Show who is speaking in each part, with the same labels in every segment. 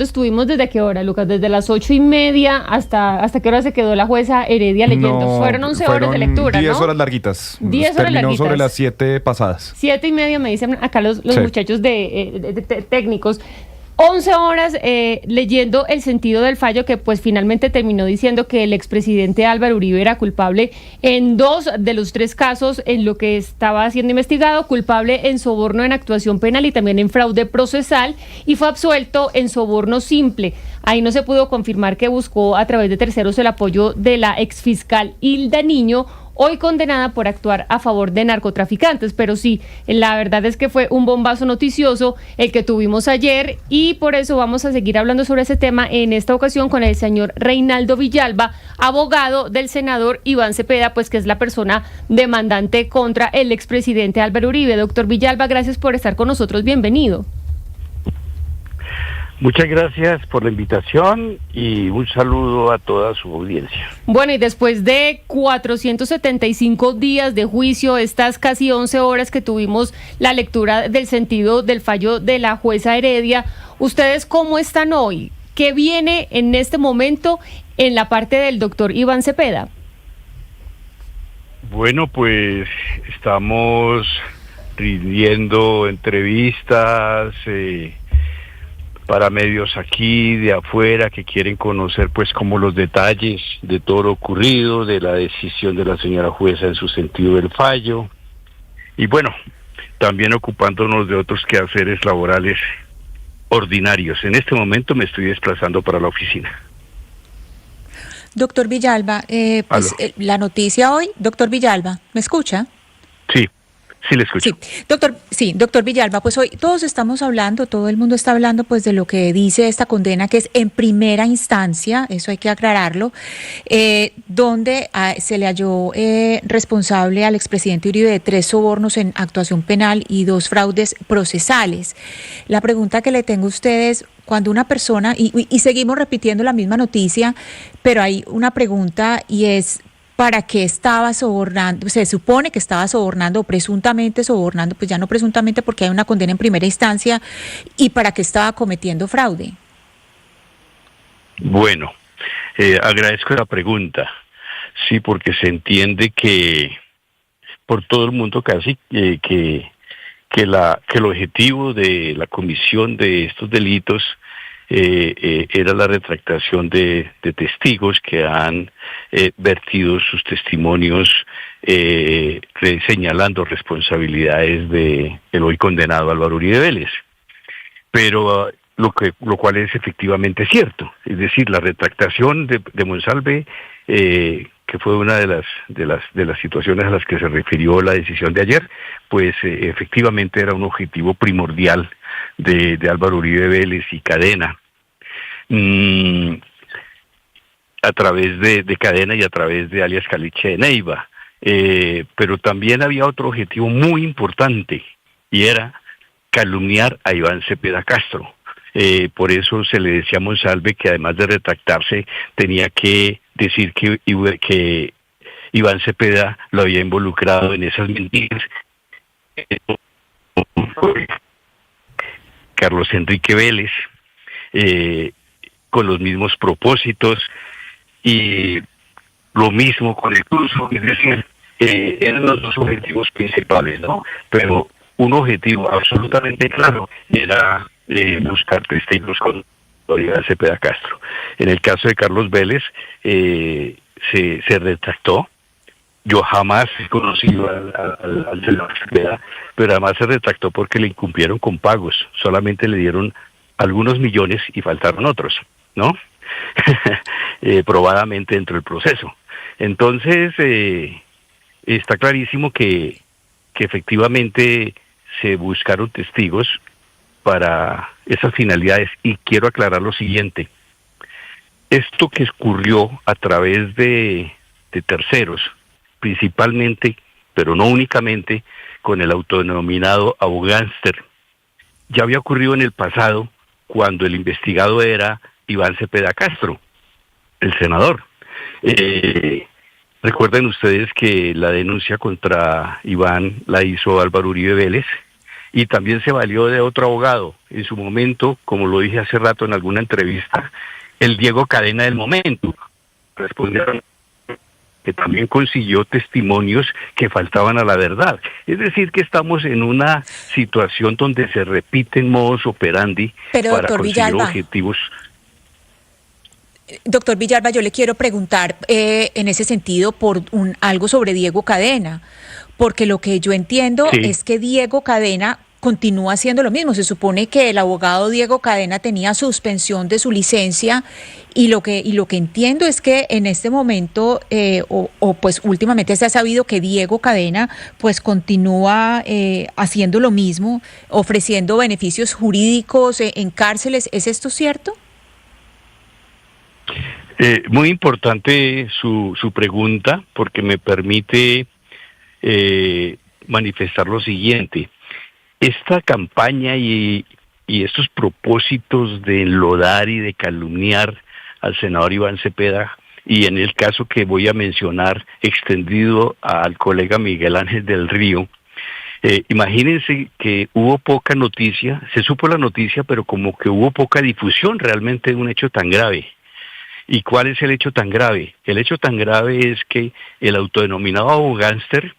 Speaker 1: Estuvimos desde qué hora, Lucas, desde las 8:30 hasta qué hora se quedó la jueza Heredia leyendo.
Speaker 2: No,
Speaker 1: Fueron 11 horas de lectura,
Speaker 2: 10
Speaker 1: ¿no?
Speaker 2: horas larguitas.
Speaker 1: 10 horas
Speaker 2: Terminó
Speaker 1: larguitas.
Speaker 2: sobre las 7 pasadas.
Speaker 1: 7:30 me dicen acá los
Speaker 2: Sí.
Speaker 1: muchachos de técnicos. 11 horas leyendo el sentido del fallo que pues finalmente terminó diciendo que el expresidente Álvaro Uribe era culpable en 2 de los 3 casos en lo que estaba siendo investigado, culpable en soborno en actuación penal y también en fraude procesal, y fue absuelto en soborno simple. Ahí no se pudo confirmar que buscó a través de terceros el apoyo de la exfiscal Hilda Niño, hoy condenada por actuar a favor de narcotraficantes. Pero sí, la verdad es que fue un bombazo noticioso el que tuvimos ayer, y por eso vamos a seguir hablando sobre ese tema en esta ocasión con el señor Reinaldo Villalba, abogado del senador Iván Cepeda, pues que es la persona demandante contra el expresidente Álvaro Uribe. Doctor Villalba, gracias por estar con nosotros, bienvenido.
Speaker 3: Muchas gracias por la invitación y un saludo a toda su audiencia.
Speaker 1: Bueno, y después de 475 días de juicio, estas casi 11 horas que tuvimos la lectura del sentido del fallo de la jueza Heredia, ¿ustedes cómo están hoy? ¿Qué viene en este momento en la parte del doctor Iván Cepeda?
Speaker 3: Bueno, pues estamos rindiendo entrevistas para medios aquí, de afuera, que quieren conocer pues como los detalles de todo lo ocurrido, de la decisión de la señora jueza en su sentido del fallo. Y bueno, también ocupándonos de otros quehaceres laborales ordinarios. En este momento me estoy desplazando para la oficina.
Speaker 4: Doctor Villalba, la noticia hoy, doctor Villalba, ¿me escucha?
Speaker 3: Sí, le escucho.
Speaker 4: Doctor Villalba, pues hoy todos estamos hablando, todo el mundo está hablando pues de lo que dice esta condena, que es en primera instancia, eso hay que aclararlo, donde se le halló responsable al expresidente Uribe de 3 sobornos en actuación penal y 2 fraudes procesales. La pregunta que le tengo a ustedes, cuando una persona, y seguimos repitiendo la misma noticia, pero hay una pregunta y es, ¿para qué estaba sobornando? Se supone que estaba sobornando, o presuntamente sobornando, pues ya no presuntamente porque hay una condena en primera instancia, ¿y para qué estaba cometiendo fraude?
Speaker 3: Bueno, agradezco la pregunta. Sí, porque se entiende que por todo el mundo casi que el objetivo de la comisión de estos delitos era la retractación de testigos que han vertido sus testimonios señalando responsabilidades de el hoy condenado Álvaro Uribe Vélez. Pero lo cual es efectivamente cierto, es decir, la retractación de Monsalve, que fue una de las situaciones a las que se refirió la decisión de ayer, pues efectivamente era un objetivo primordial de Álvaro Uribe Vélez y Cadena, a través de Cadena y a través de alias Caliche de Neiva, pero también había otro objetivo muy importante, y era calumniar a Iván Cepeda Castro. Por eso se le decía a Monsalve que además de retractarse tenía que decir que Iván Cepeda lo había involucrado en esas mentiras. Carlos Enrique Vélez, con los mismos propósitos, y lo mismo con el curso, es decir, eran los 2 objetivos principales, ¿no? Pero un objetivo absolutamente claro era buscar testigos con Iván Cepeda Castro. En el caso de Carlos Vélez, se retractó. Yo jamás he conocido al senador Cepeda, pero además se retractó porque le incumplieron con pagos. Solamente le dieron algunos millones y faltaron otros, ¿no? Probadamente dentro del proceso. Entonces, está clarísimo que efectivamente se buscaron testigos para esas finalidades, y quiero aclarar lo siguiente. Esto que ocurrió a través de terceros, principalmente, pero no únicamente, con el autodenominado abogánster, ya había ocurrido en el pasado cuando el investigado era Iván Cepeda Castro, el senador. Recuerden ustedes que la denuncia contra Iván la hizo Álvaro Uribe Vélez, y también se valió de otro abogado en su momento, como lo dije hace rato en alguna entrevista, el Diego Cadena del momento. Respondieron que también consiguió testimonios que faltaban a la verdad. Es decir, que estamos en una situación donde se repiten modus operandi para conseguir objetivos.
Speaker 4: Doctor Villalba, yo le quiero preguntar en ese sentido por algo sobre Diego Cadena, porque lo que yo entiendo es que Diego Cadena continúa haciendo lo mismo. Se supone que el abogado Diego Cadena tenía suspensión de su licencia y lo que entiendo es que en este momento pues últimamente se ha sabido que Diego Cadena pues continúa haciendo lo mismo, ofreciendo beneficios jurídicos en cárceles. ¿Es esto cierto?
Speaker 3: Muy importante su pregunta, porque me permite manifestar lo siguiente. Esta campaña y estos propósitos de enlodar y de calumniar al senador Iván Cepeda, y en el caso que voy a mencionar, extendido al colega Miguel Ángel del Río, imagínense que hubo poca noticia, se supo la noticia, pero como que hubo poca difusión realmente de un hecho tan grave. ¿Y cuál es el hecho tan grave? El hecho tan grave es que el autodenominado abogánster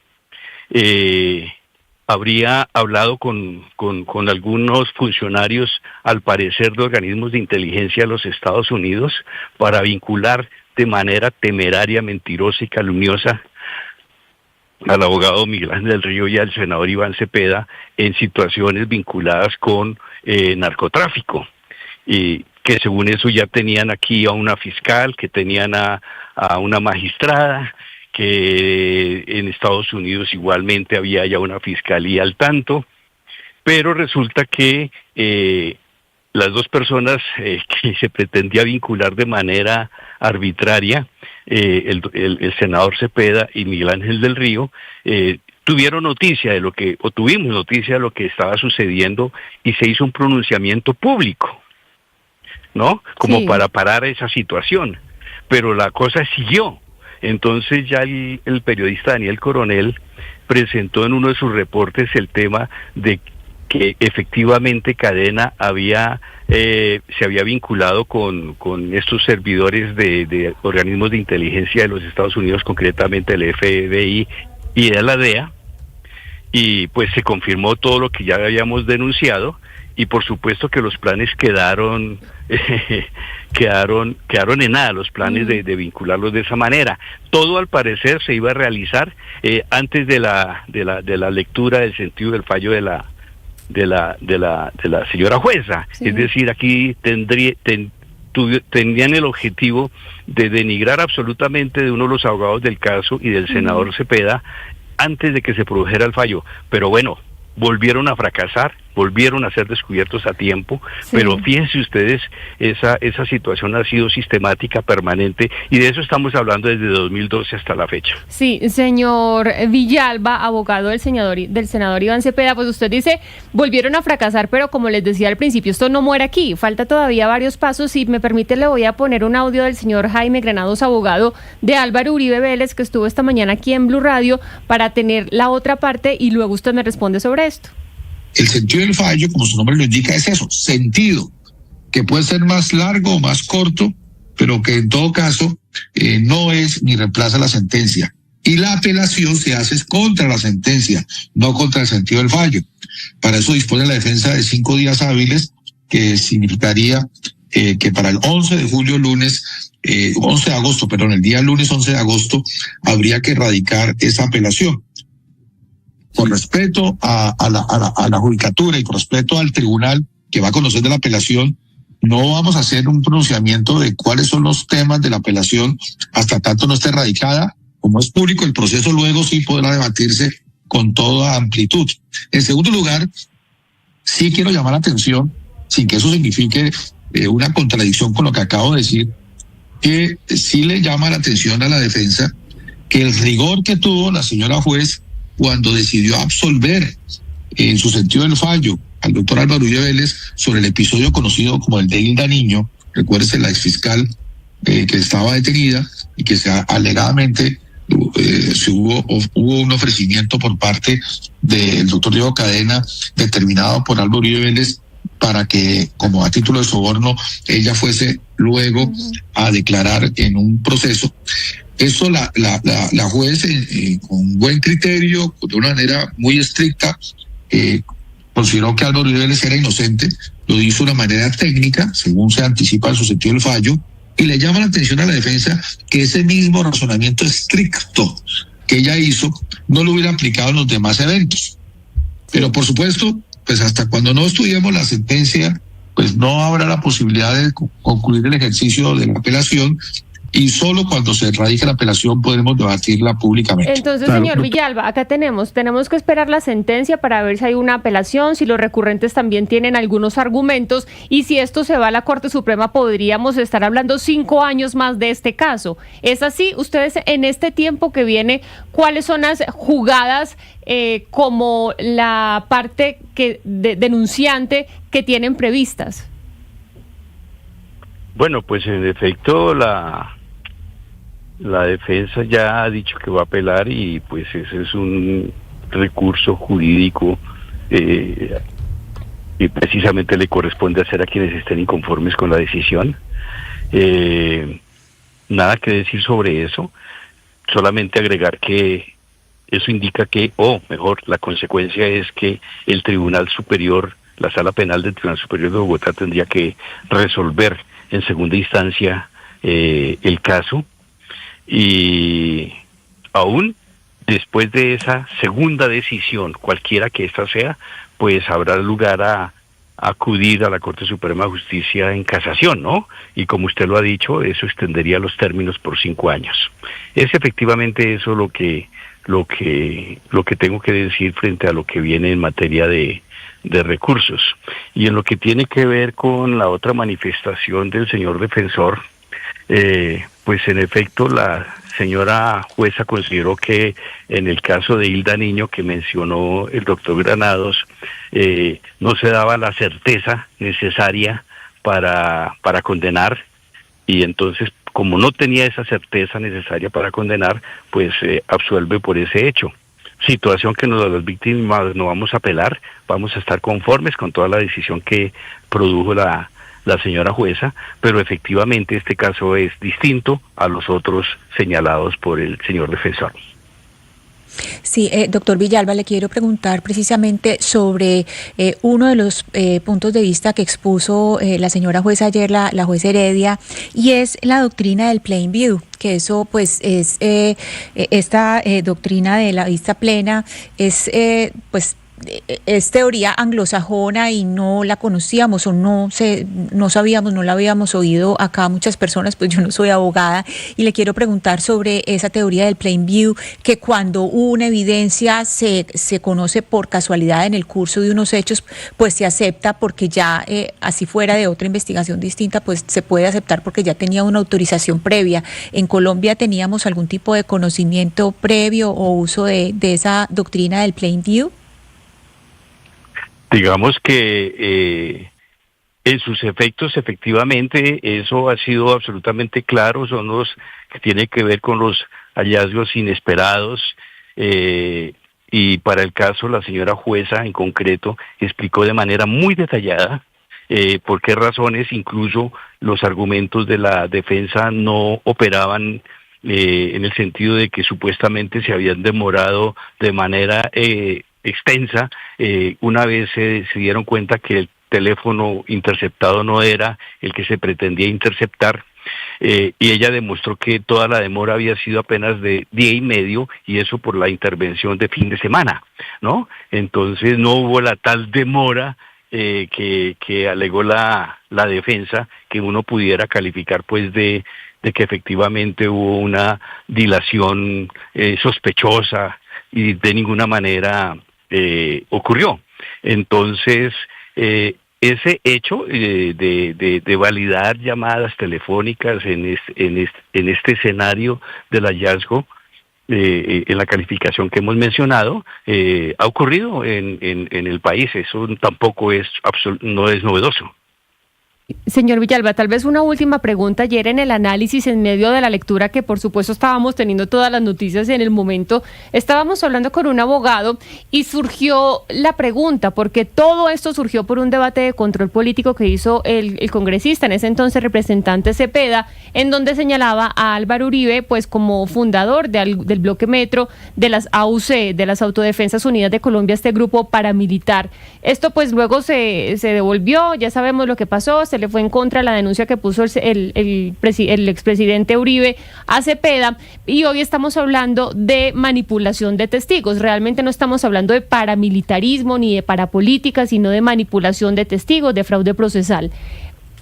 Speaker 3: habría hablado con algunos funcionarios, al parecer de organismos de inteligencia de los Estados Unidos, para vincular de manera temeraria, mentirosa y calumniosa al abogado Miguel Ángel del Río y al senador Iván Cepeda en situaciones vinculadas con narcotráfico. Y que según eso ya tenían aquí a una fiscal, que tenían a una magistrada, que en Estados Unidos igualmente había ya una fiscalía al tanto, pero resulta que las dos personas que se pretendía vincular de manera arbitraria, el senador Cepeda y Miguel Ángel del Río, tuvimos noticia de lo que estaba sucediendo y se hizo un pronunciamiento público, ¿no? Como para parar esa situación, pero la cosa siguió. Entonces ya el periodista Daniel Coronel presentó en uno de sus reportes el tema de que efectivamente Cadena se había vinculado con estos servidores de organismos de inteligencia de los Estados Unidos, concretamente el FBI y de la DEA, y pues se confirmó todo lo que ya habíamos denunciado, y por supuesto que los planes quedaron en nada, los planes de vincularlos de esa manera. Todo al parecer se iba a realizar antes de la lectura del sentido del fallo de la señora jueza. Sí. Es decir, aquí tenían el objetivo de denigrar absolutamente de uno de los abogados del caso y del senador Cepeda antes de que se produjera el fallo. Pero bueno, volvieron a fracasar, volvieron a ser descubiertos a tiempo, pero fíjense ustedes, esa situación ha sido sistemática, permanente, y de eso estamos hablando desde 2012 hasta la fecha.
Speaker 1: Sí, señor Villalba, abogado del senador Iván Cepeda, pues usted dice, volvieron a fracasar, pero como les decía al principio, esto no muere aquí, falta todavía varios pasos. Si me permite, le voy a poner un audio del señor Jaime Granados, abogado de Álvaro Uribe Vélez, que estuvo esta mañana aquí en Blue Radio, para tener la otra parte y luego usted me responde sobre esto.
Speaker 2: El sentido del fallo, como su nombre lo indica, es eso, sentido, que puede ser más largo o más corto, pero que en todo caso no es ni reemplaza la sentencia. Y la apelación se hace contra la sentencia, no contra el sentido del fallo. Para eso dispone la defensa de 5 días hábiles, que significaría que para el 11 de julio, el día lunes 11 de agosto, habría que radicar esa apelación. Por respeto a la judicatura y por respeto al tribunal que va a conocer de la apelación, no vamos a hacer un pronunciamiento de cuáles son los temas de la apelación hasta tanto no esté radicada. Como es público, el proceso luego sí podrá debatirse con toda amplitud. En segundo lugar, sí quiero llamar la atención, sin que eso signifique una contradicción con lo que acabo de decir, que sí le llama la atención a la defensa que el rigor que tuvo la señora juez cuando decidió absolver en su sentido del fallo al doctor Álvaro Uribe Vélez sobre el episodio conocido como el de Hilda Niño, recuérdese la exfiscal que estaba detenida y que alegadamente hubo un ofrecimiento por parte del doctor Diego Cadena, determinado por Álvaro Uribe Vélez, para que, como a título de soborno, ella fuese luego a declarar en un proceso. Eso la juez, con buen criterio, de una manera muy estricta, consideró que Álvaro Uribe Vélez era inocente, lo hizo de una manera técnica, según se anticipa el susceptible del fallo, y le llama la atención a la defensa que ese mismo razonamiento estricto que ella hizo no lo hubiera aplicado en los demás eventos. Pero por supuesto, pues hasta cuando no estudiemos la sentencia, pues no habrá la posibilidad de concluir el ejercicio de la apelación, y solo cuando se radique la apelación podremos debatirla públicamente.
Speaker 1: Entonces, señor Villalba, acá tenemos que esperar la sentencia para ver si hay una apelación, si los recurrentes también tienen algunos argumentos, y si esto se va a la Corte Suprema podríamos estar hablando 5 años más de este caso. ¿Es así? Ustedes, en este tiempo que viene, ¿cuáles son las jugadas como la parte denunciante que tienen previstas?
Speaker 3: Bueno, pues en efecto la defensa ya ha dicho que va a apelar, y pues ese es un recurso jurídico y precisamente le corresponde hacer a quienes estén inconformes con la decisión. Nada que decir sobre eso, solamente agregar que eso indica que, o mejor, la consecuencia es que el Tribunal Superior, la Sala Penal del Tribunal Superior de Bogotá, tendría que resolver en segunda instancia el caso, y aún después de esa segunda decisión, cualquiera que ésta sea, pues habrá lugar a acudir a la Corte Suprema de Justicia en casación, ¿no? Y como usted lo ha dicho, eso extendería los términos por 5 años. Es efectivamente eso lo que tengo que decir frente a lo que viene en materia de recursos. Y en lo que tiene que ver con la otra manifestación del señor defensor, pues en efecto la señora jueza consideró que en el caso de Hilda Niño, que mencionó el doctor Granados, no se daba la certeza necesaria para condenar, y entonces, como no tenía esa certeza necesaria para condenar, pues absuelve por ese hecho. Situación que las víctimas no vamos a apelar, vamos a estar conformes con toda la decisión que produjo la señora jueza, pero efectivamente este caso es distinto a los otros señalados por el señor defensor.
Speaker 4: Sí, doctor Villalba, le quiero preguntar precisamente sobre uno de los puntos de vista que expuso la señora jueza ayer, la jueza Heredia, y es la doctrina del plain view, que eso pues es esta doctrina de la vista plena, es pues es teoría anglosajona y no la conocíamos o no sabíamos, no la habíamos oído acá muchas personas, pues yo no soy abogada, y le quiero preguntar sobre esa teoría del plain view, que cuando una evidencia se conoce por casualidad en el curso de unos hechos, pues se acepta porque ya así fuera de otra investigación distinta, pues se puede aceptar porque ya tenía una autorización previa. ¿En Colombia teníamos algún tipo de conocimiento previo o uso de esa doctrina del plain view?
Speaker 3: Digamos que en sus efectos, efectivamente, eso ha sido absolutamente claro, son los que tienen que ver con los hallazgos inesperados, y para el caso la señora jueza en concreto explicó de manera muy detallada por qué razones incluso los argumentos de la defensa no operaban en el sentido de que supuestamente se habían demorado de manera extensa, una vez se dieron cuenta que el teléfono interceptado no era el que se pretendía interceptar, y ella demostró que toda la demora había sido apenas de día y medio, y eso por la intervención de fin de semana, ¿no? Entonces no hubo la tal demora que alegó la defensa, que uno pudiera calificar pues de que efectivamente hubo una dilación sospechosa, y de ninguna manera ocurrió. Entonces, ese hecho de validar llamadas telefónicas en este escenario del hallazgo, en la calificación que hemos mencionado, ha ocurrido en el país. Eso tampoco no es novedoso.
Speaker 1: Señor Villalba, tal vez una última pregunta. Ayer en el análisis, en medio de la lectura, que por supuesto estábamos teniendo todas las noticias en el momento, estábamos hablando con un abogado y surgió la pregunta, porque todo esto surgió por un debate de control político que hizo el congresista, en ese entonces representante Cepeda, en donde señalaba a Álvaro Uribe pues como fundador del bloque Metro, de las AUC, de las Autodefensas Unidas de Colombia, este grupo paramilitar. Esto pues luego se devolvió, ya sabemos lo que pasó, se le fue en contra la denuncia que puso el expresidente Uribe a Cepeda, y hoy estamos hablando de manipulación de testigos. Realmente no estamos hablando de paramilitarismo ni de parapolítica, sino de manipulación de testigos, de fraude procesal.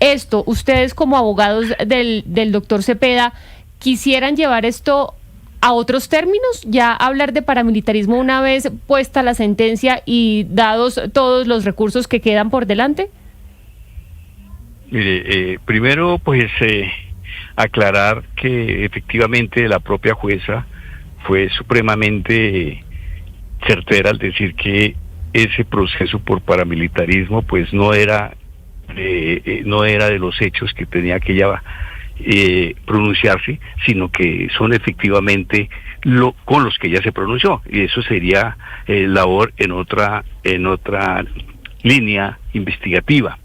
Speaker 1: Esto, ustedes como abogados del doctor Cepeda, ¿quisieran llevar esto a otros términos? Ya hablar de paramilitarismo una vez puesta la sentencia y dados todos los recursos que quedan por delante.
Speaker 3: Mire, primero pues aclarar que efectivamente la propia jueza fue supremamente certera al decir que ese proceso por paramilitarismo pues no era de los hechos que tenía que ella pronunciarse, sino que son efectivamente con los que ella se pronunció, y eso sería labor en otra línea investigativa.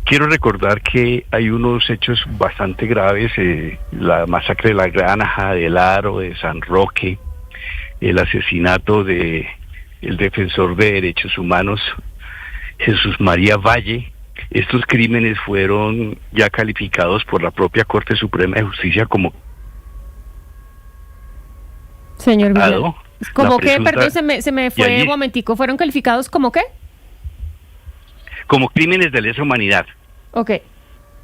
Speaker 3: Quiero recordar que hay unos hechos bastante graves, la masacre de la Granja, del Aro, de San Roque, el asesinato de el defensor de derechos humanos Jesús María Valle. Estos crímenes fueron ya calificados por la propia Corte Suprema de Justicia como...
Speaker 1: Señor Villalba, ¿cómo qué? Perdón, se me fue
Speaker 3: allí,
Speaker 1: un momentico. ¿Fueron calificados como qué?
Speaker 3: Como crímenes de lesa humanidad.
Speaker 1: Ok.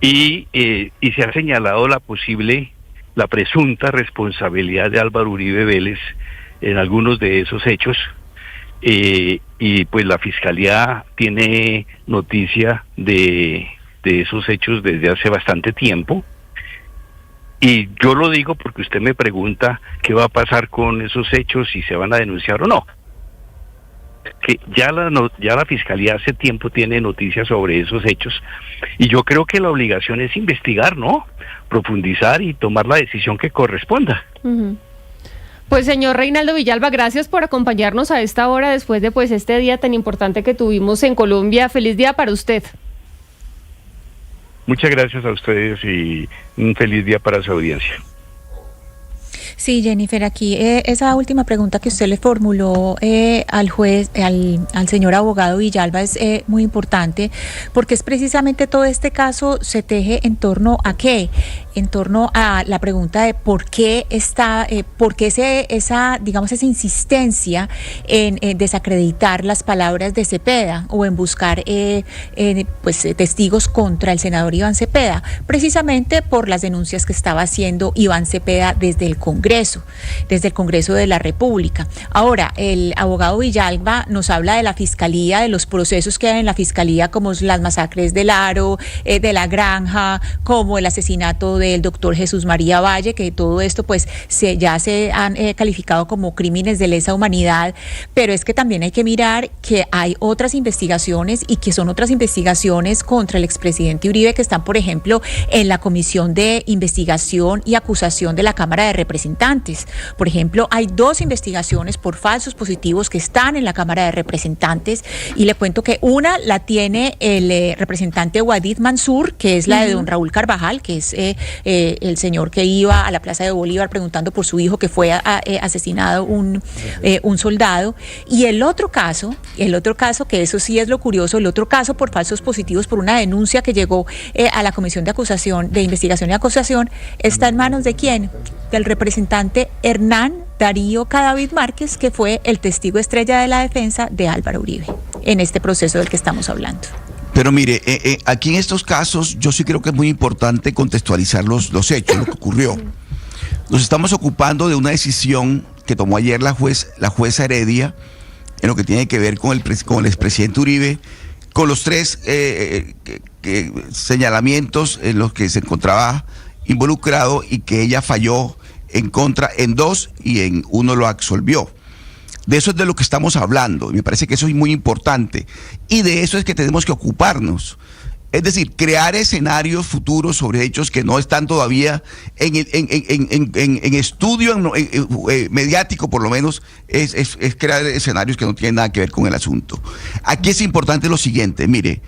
Speaker 3: Y se ha señalado la presunta responsabilidad de Álvaro Uribe Vélez en algunos de esos hechos, y pues la Fiscalía tiene noticia de esos hechos desde hace bastante tiempo, y yo lo digo porque usted me pregunta qué va a pasar con esos hechos, si se van a denunciar o no. Que ya la Fiscalía hace tiempo tiene noticias sobre esos hechos, y yo creo que la obligación es investigar, ¿no? Profundizar y tomar la decisión que corresponda.
Speaker 1: Uh-huh. Pues señor Reinaldo Villalba, gracias por acompañarnos a esta hora después de pues este día tan importante que tuvimos en Colombia. Feliz día para usted.
Speaker 3: Muchas gracias a ustedes y un feliz día para su audiencia.
Speaker 4: Sí, Jennifer, aquí esa última pregunta que usted le formuló al juez, al señor abogado Villalba, es muy importante, porque es precisamente todo este caso se teje en torno a qué, en torno a la pregunta de por qué esa insistencia en desacreditar las palabras de Cepeda o en buscar testigos contra el senador Iván Cepeda, precisamente por las denuncias que estaba haciendo Iván Cepeda desde el Congreso de la República. Ahora, el abogado Villalba nos habla de la Fiscalía, de los procesos que hay en la Fiscalía, como las masacres del Aro, de la Granja, como el asesinato del doctor Jesús María Valle, que todo esto pues ya se han calificado como crímenes de lesa humanidad, pero es que también hay que mirar que hay otras investigaciones, y que son otras investigaciones contra el expresidente Uribe que están, por ejemplo, en la Comisión de Investigación y Acusación de la Cámara de Representantes. Por ejemplo, hay 2 investigaciones por falsos positivos que están en la Cámara de Representantes, y le cuento que una la tiene el representante Wadid Mansur, que es la de don Raúl Carvajal, que es el señor que iba a la Plaza de Bolívar preguntando por su hijo que fue asesinado un soldado. Y el otro caso, que eso sí es lo curioso, el otro caso por falsos positivos por una denuncia que llegó a la Comisión de Investigación y Acusación, está en manos ¿de quién? Del representante Hernán Darío Cadavid Márquez, que fue el testigo estrella de la defensa de Álvaro Uribe en este proceso del que estamos hablando.
Speaker 5: Pero mire, aquí en estos casos yo sí creo que es muy importante contextualizar los hechos, lo que ocurrió. Nos estamos ocupando de una decisión que tomó ayer la jueza Heredia en lo que tiene que ver con el expresidente Uribe, con los 3 señalamientos en los que se encontraba involucrado, y que ella falló en contra en 2 y en 1 lo absolvió. De eso es de lo que estamos hablando, y me parece que eso es muy importante, y de eso es que tenemos que ocuparnos. Es decir, crear escenarios futuros sobre hechos que no están todavía en estudio mediático, por lo menos, es crear escenarios que no tienen nada que ver con el asunto. Aquí es importante lo siguiente, mire,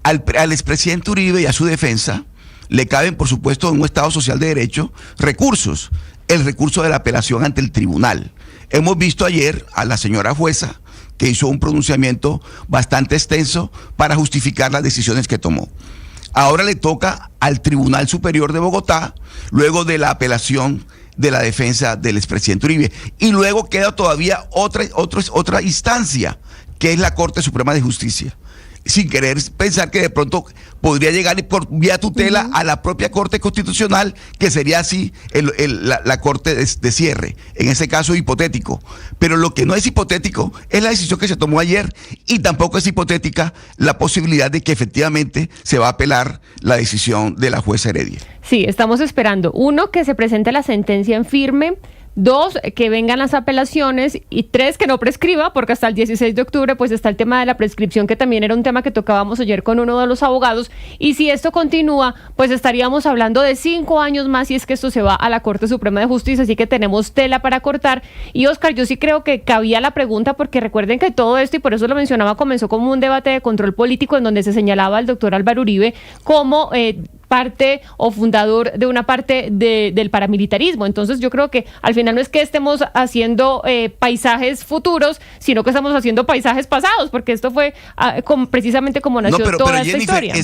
Speaker 5: al expresidente Uribe y a su defensa le caben, por supuesto, en un Estado social de derecho, recursos. El recurso de la apelación ante el tribunal. Hemos visto ayer a la señora jueza que hizo un pronunciamiento bastante extenso para justificar las decisiones que tomó. Ahora le toca al Tribunal Superior de Bogotá, luego de la apelación de la defensa del expresidente Uribe. Y luego queda todavía otra instancia, que es la Corte Suprema de Justicia. Sin querer pensar que de pronto podría llegar por vía tutela a la propia Corte Constitucional, que sería así la Corte de cierre, en ese caso hipotético. Pero lo que no es hipotético es la decisión que se tomó ayer, y tampoco es hipotética la posibilidad de que efectivamente se va a apelar la decisión de la jueza Heredia.
Speaker 1: Sí, estamos esperando, 1, que se presente la sentencia en firme, 2, que vengan las apelaciones, y 3, que no prescriba, porque hasta el 16 de octubre pues está el tema de la prescripción, que también era un tema que tocábamos ayer con uno de los abogados, y si esto continúa, pues estaríamos hablando de 5 años más si es que esto se va a la Corte Suprema de Justicia, así que tenemos tela para cortar. Y Oscar, yo sí creo que cabía la pregunta, porque recuerden que todo esto, y por eso lo mencionaba, comenzó como un debate de control político en donde se señalaba al doctor Álvaro Uribe como parte o fundador de una parte del paramilitarismo. Entonces yo creo que al final no es que estemos haciendo paisajes futuros, sino que estamos haciendo paisajes pasados, porque esto fue precisamente como nació toda esta historia.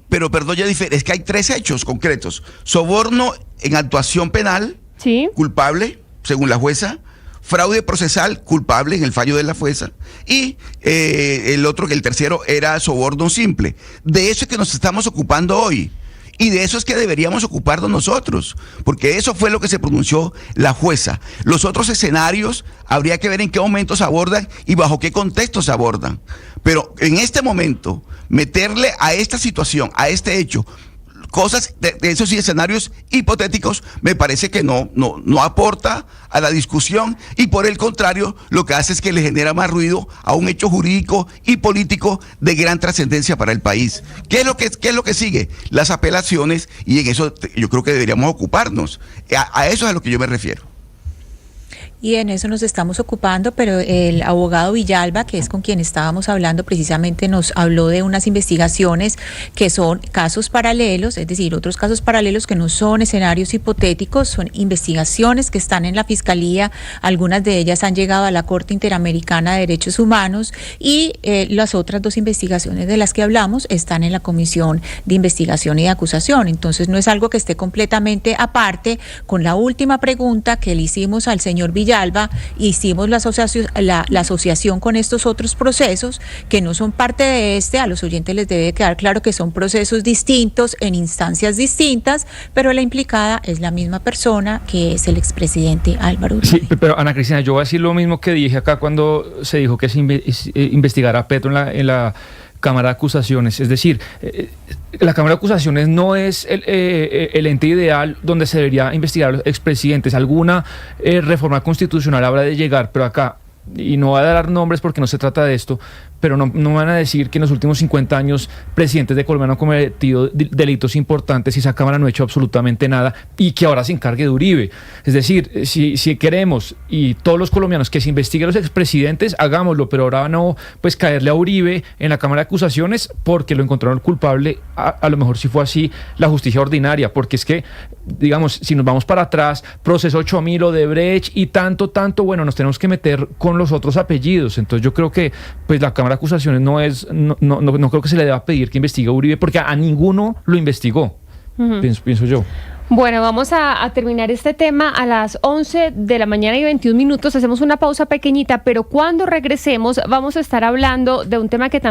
Speaker 5: Perdón, Jennifer, es que hay 3 hechos concretos: soborno en actuación penal, ¿sí?, culpable, según la jueza; fraude procesal, culpable en el fallo de la jueza; y el tercero era soborno simple. De eso es que nos estamos ocupando hoy. Y de eso es que deberíamos ocuparnos nosotros, porque eso fue lo que se pronunció la jueza. Los otros escenarios habría que ver en qué momentos se abordan y bajo qué contextos se abordan. Pero en este momento, meterle a esta situación, a este hecho, cosas de esos escenarios hipotéticos, me parece que no aporta a la discusión, y por el contrario lo que hace es que le genera más ruido a un hecho jurídico y político de gran trascendencia para el país. ¿Qué es lo que sigue? Las apelaciones, y en eso yo creo que deberíamos ocuparnos. A eso es a lo que yo me refiero.
Speaker 4: Y en eso nos estamos ocupando, pero el abogado Villalba, que es con quien estábamos hablando, precisamente nos habló de unas investigaciones que son casos paralelos, es decir, otros casos paralelos que no son escenarios hipotéticos, son investigaciones que están en la Fiscalía, algunas de ellas han llegado a la Corte Interamericana de Derechos Humanos, y las otras 2 investigaciones de las que hablamos están en la Comisión de Investigación y de Acusación. Entonces no es algo que esté completamente aparte. Con la última pregunta que le hicimos al señor Villalba, hicimos la asociación con estos otros procesos que no son parte de a los oyentes les debe quedar claro que son procesos distintos en instancias distintas, pero la implicada es la misma persona, que es el expresidente Álvaro Uribe.
Speaker 6: Sí, pero Ana Cristina, yo voy a decir lo mismo que dije acá cuando se dijo que se investigara a Petro en la Cámara de Acusaciones. Es decir, la Cámara de Acusaciones no es el ente ideal donde se debería investigar a los expresidentes. Alguna reforma constitucional habrá de llegar, pero acá, y no voy a dar nombres porque no se trata de esto, pero no van a decir que en los últimos 50 años presidentes de Colombia no han cometido delitos importantes y esa Cámara no ha hecho absolutamente nada, y que ahora se encargue de Uribe. Es decir, si queremos, y todos los colombianos, que se investiguen a los expresidentes, hagámoslo, pero ahora no pues caerle a Uribe en la Cámara de Acusaciones porque lo encontraron culpable. A lo mejor si fue así la justicia ordinaria, porque es que, digamos, si nos vamos para atrás, proceso 8000, Odebrecht y tanto, bueno, nos tenemos que meter con los otros apellidos. Entonces yo creo que pues la Cámara de Acusaciones no creo que se le deba pedir que investigue a Uribe, porque a ninguno lo investigó, pienso yo.
Speaker 1: Bueno, vamos a terminar este tema a las 11 de la mañana y 21 minutos. Hacemos una pausa pequeñita, pero cuando regresemos vamos a estar hablando de un tema que también